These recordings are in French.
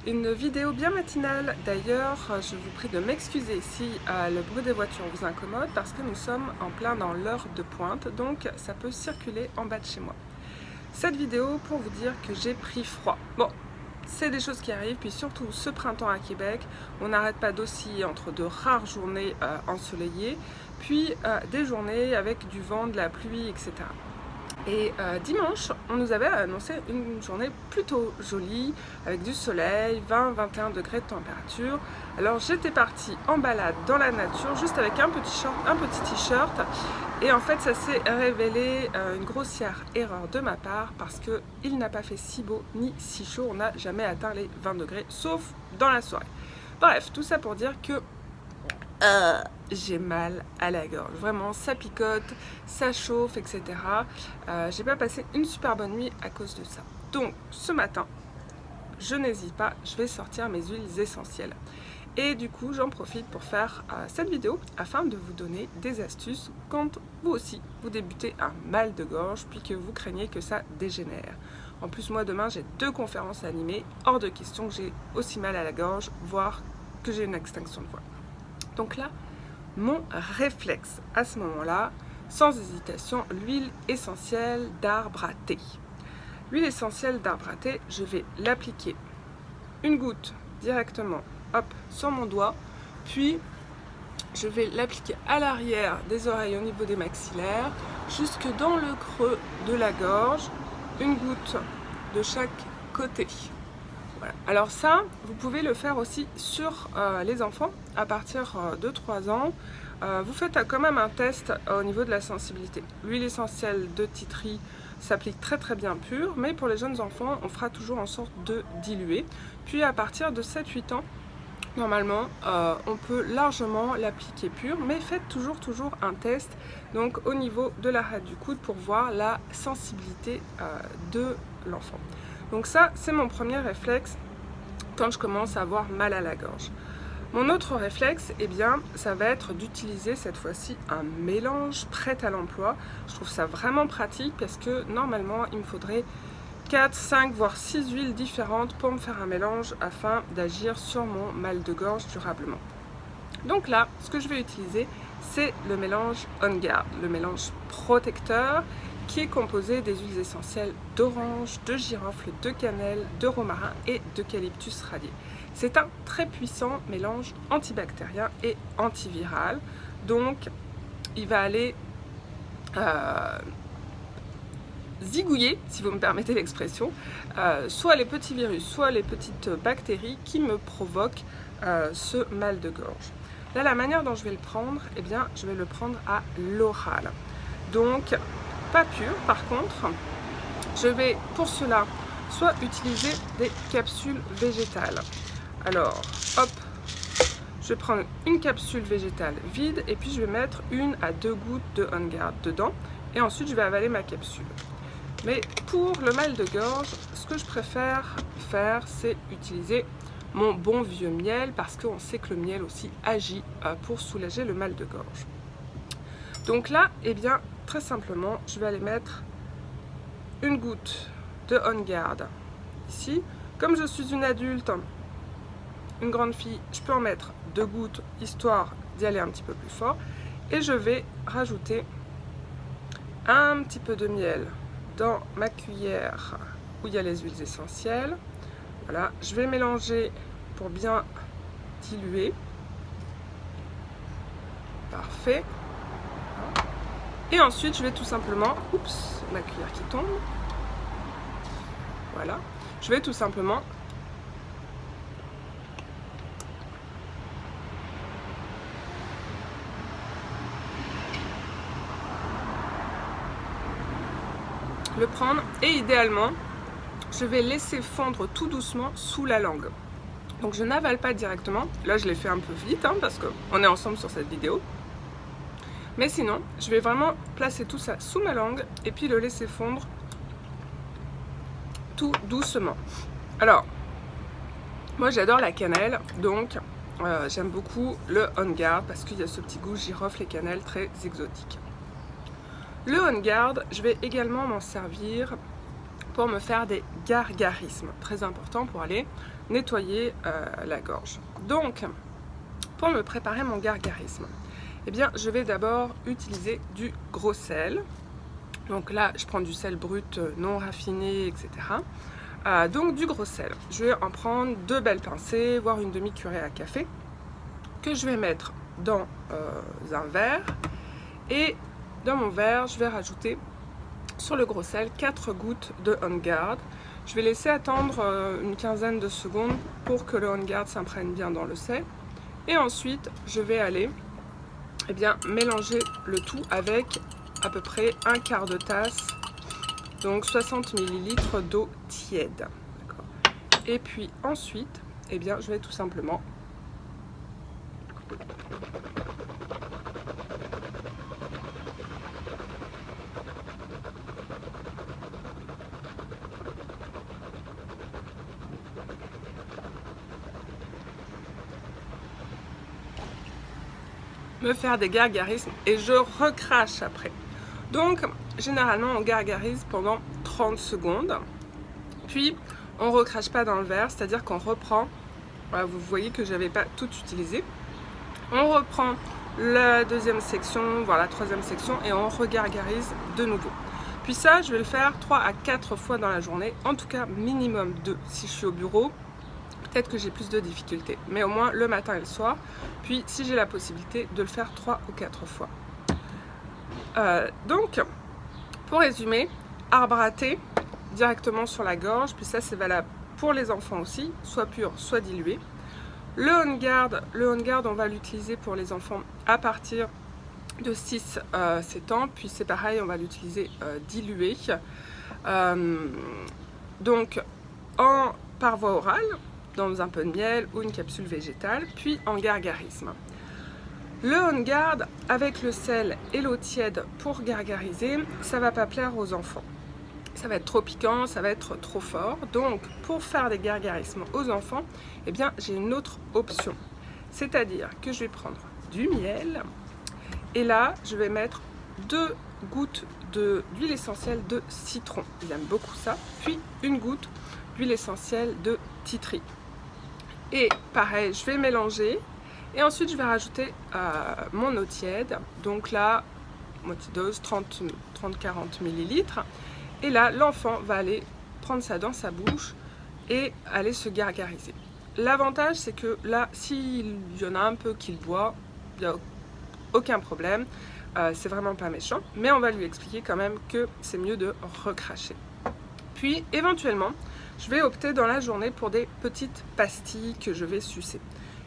une vidéo bien matinale. D'ailleurs, je vous prie de m'excuser si le bruit des voitures vous incommode parce que nous sommes en plein dans l'heure de pointe, donc ça peut circuler en bas de chez moi. Cette vidéo pour vous dire que j'ai pris froid. Bon, c'est des choses qui arrivent, puis surtout ce printemps à Québec, on n'arrête pas d'osciller entre de rares journées ensoleillées, puis des journées avec du vent, de la pluie, etc. Et dimanche, on nous avait annoncé une journée plutôt jolie, avec du soleil, 20-21 degrés de température. Alors j'étais partie en balade dans la nature, juste avec un petit t-shirt. Et en fait, ça s'est révélé une grossière erreur de ma part, parce qu'il n'a pas fait si beau ni si chaud. On n'a jamais atteint les 20 degrés, sauf dans la soirée. Bref, tout ça pour dire que j'ai mal à la gorge, vraiment ça picote, ça chauffe, etc. J'ai pas passé une super bonne nuit à cause de ça. Donc ce matin, je n'hésite pas, je vais sortir mes huiles essentielles. Et du coup, j'en profite pour faire cette vidéo afin de vous donner des astuces quand vous aussi vous débutez un mal de gorge, puis que vous craignez que ça dégénère. En plus, moi demain j'ai 2 conférences à animer, hors de question que j'ai aussi mal à la gorge, voire que j'ai une extinction de voix. Donc là, mon réflexe à ce moment-là, sans hésitation, l'huile essentielle d'arbre à thé. L'huile essentielle d'arbre à thé, je vais l'appliquer une goutte directement, hop, sur mon doigt, puis je vais l'appliquer à l'arrière des oreilles au niveau des maxillaires, jusque dans le creux de la gorge, une goutte de chaque côté. Voilà. Alors ça, vous pouvez le faire aussi sur les enfants à partir de 3 ans. Vous faites quand même un test au niveau de la sensibilité. L'huile essentielle de titri s'applique très bien pure, mais pour les jeunes enfants, on fera toujours en sorte de diluer. Puis à partir de 7-8 ans, normalement, on peut largement l'appliquer pure, mais faites toujours un test donc au niveau de l'arête du coude pour voir la sensibilité de l'enfant. Donc ça, c'est mon premier réflexe quand je commence à avoir mal à la gorge. Mon autre réflexe, eh bien, ça va être d'utiliser cette fois-ci un mélange prêt à l'emploi. Je trouve ça vraiment pratique parce que normalement, il me faudrait 4, 5, voire 6 huiles différentes pour me faire un mélange afin d'agir sur mon mal de gorge durablement. Donc là, ce que je vais utiliser, c'est le mélange On Guard, le mélange protecteur qui est composé des huiles essentielles d'orange, de girofle, de cannelle, de romarin et d'eucalyptus radié. C'est un très puissant mélange antibactérien et antiviral, donc il va aller zigouiller, si vous me permettez l'expression, soit les petits virus, soit les petites bactéries qui me provoquent ce mal de gorge. Là, la manière dont je vais le prendre, eh bien, je vais le prendre à l'oral. Donc, pas pur, par contre, je vais pour cela soit utiliser des capsules végétales. Alors, hop, je vais prendre une capsule végétale vide et puis je vais mettre 1 à 2 gouttes de On Guard dedans et ensuite je vais avaler ma capsule. Mais pour le mal de gorge, ce que je préfère faire, c'est utiliser mon bon vieux miel parce qu'on sait que le miel aussi agit pour soulager le mal de gorge. Donc là, eh bien, très simplement, je vais aller mettre une goutte de On Guard ici. Comme je suis une adulte, une grande fille, je peux en mettre 2 gouttes histoire d'y aller un petit peu plus fort. Et je vais rajouter un petit peu de miel dans ma cuillère où il y a les huiles essentielles. Voilà, je vais mélanger pour bien diluer. Parfait. Et ensuite, je vais tout simplement, oups, ma cuillère qui tombe. Voilà, je vais tout simplement le prendre et idéalement, je vais laisser fondre tout doucement sous la langue. Donc je n'avale pas directement. Là, je l'ai fait un peu vite parce qu'on est ensemble sur cette vidéo. Mais sinon, je vais vraiment placer tout ça sous ma langue et puis le laisser fondre tout doucement. Alors, moi j'adore la cannelle, donc j'aime beaucoup le On Guard parce qu'il y a ce petit goût girofle et cannelle très exotique. Le On Guard, je vais également m'en servir pour me faire des gargarismes, très important pour aller nettoyer la gorge. Donc, pour me préparer mon gargarisme, eh bien, je vais d'abord utiliser du gros sel. Donc là, je prends du sel brut non raffiné, etc. Donc du gros sel. Je vais en prendre 2 belles pincées, voire une demi-cuillerée à café, que je vais mettre dans un verre. Et dans mon verre, je vais rajouter sur le gros sel 4 gouttes de On Guard. Je vais laisser attendre une quinzaine de secondes pour que le On Guard s'imprègne bien dans le sel. Et ensuite, je vais aller mélanger le tout avec à peu près un quart de tasse, donc 60 ml d'eau tiède. Et puis ensuite, je vais tout simplement me faire des gargarismes et je recrache après. Donc généralement on gargarise pendant 30 secondes, puis on recrache pas dans le verre, c'est-à-dire qu'on reprend, voilà, vous voyez que j'avais pas tout utilisé, on reprend la deuxième section, voire la troisième section et on regargarise de nouveau. Puis ça je vais le faire 3 à 4 fois dans la journée, en tout cas minimum 2 si je suis au bureau. Peut-être que j'ai plus de difficultés, mais au moins le matin et le soir. Puis si j'ai la possibilité de le faire 3 ou 4 fois. Donc, pour résumer, arbre à thé directement sur la gorge, puis ça c'est valable pour les enfants aussi, soit pur, soit dilué. Le On Guard, on va l'utiliser pour les enfants à partir de 6-7 ans, puis c'est pareil, on va l'utiliser dilué. Donc, par voie orale, dans un peu de miel ou une capsule végétale, puis en gargarisme. Le On Guard avec le sel et l'eau tiède pour gargariser, ça va pas plaire aux enfants. Ça va être trop piquant, ça va être trop fort. Donc pour faire des gargarismes aux enfants, j'ai une autre option. C'est-à-dire que je vais prendre du miel et là je vais mettre 2 gouttes d'huile essentielle de citron. Ils aiment beaucoup ça. Puis une goutte d'huile essentielle de titri. Et pareil, je vais mélanger et ensuite je vais rajouter mon eau tiède. Donc là, moitié dose, 30-40 ml. Et là, l'enfant va aller prendre ça dans sa bouche et aller se gargariser. L'avantage, c'est que là, s'il y en a un peu qu'il boit, il n'y a aucun problème. C'est vraiment pas méchant. Mais on va lui expliquer quand même que c'est mieux de recracher. Puis, éventuellement, je vais opter dans la journée pour des petites pastilles que je vais sucer.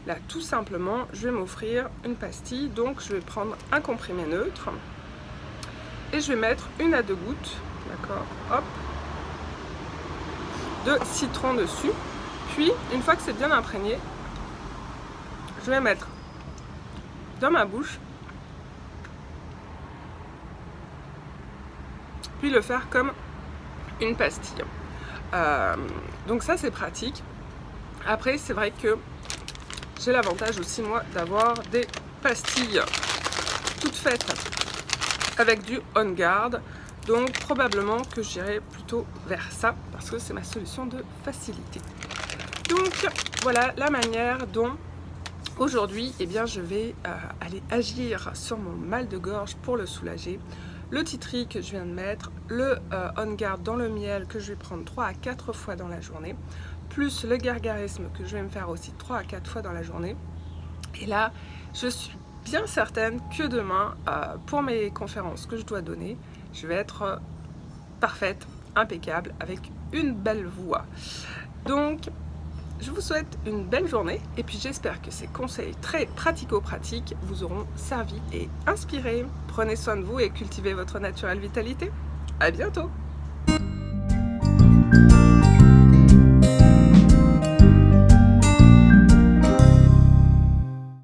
Là, tout simplement, je vais m'offrir une pastille. Donc, je vais prendre un comprimé neutre et je vais mettre 1 à 2 gouttes, d'accord, hop, de citron dessus. Puis, une fois que c'est bien imprégné, je vais mettre dans ma bouche, puis le faire comme une pastille. Donc ça c'est pratique. Après c'est vrai que j'ai l'avantage aussi moi d'avoir des pastilles toutes faites avec du On Guard, donc probablement que j'irai plutôt vers ça parce que c'est ma solution de facilité. Donc voilà la manière dont aujourd'hui je vais aller agir sur mon mal de gorge pour le soulager. Le titri que je viens de mettre, le On Guard dans le miel que je vais prendre 3 à 4 fois dans la journée, plus le gargarisme que je vais me faire aussi 3 à 4 fois dans la journée. Et là, je suis bien certaine que demain, pour mes conférences que je dois donner, je vais être parfaite, impeccable, avec une belle voix. Donc, je vous souhaite une belle journée et puis j'espère que ces conseils très pratico-pratiques vous auront servi et inspiré. Prenez soin de vous et cultivez votre naturelle vitalité. À bientôt!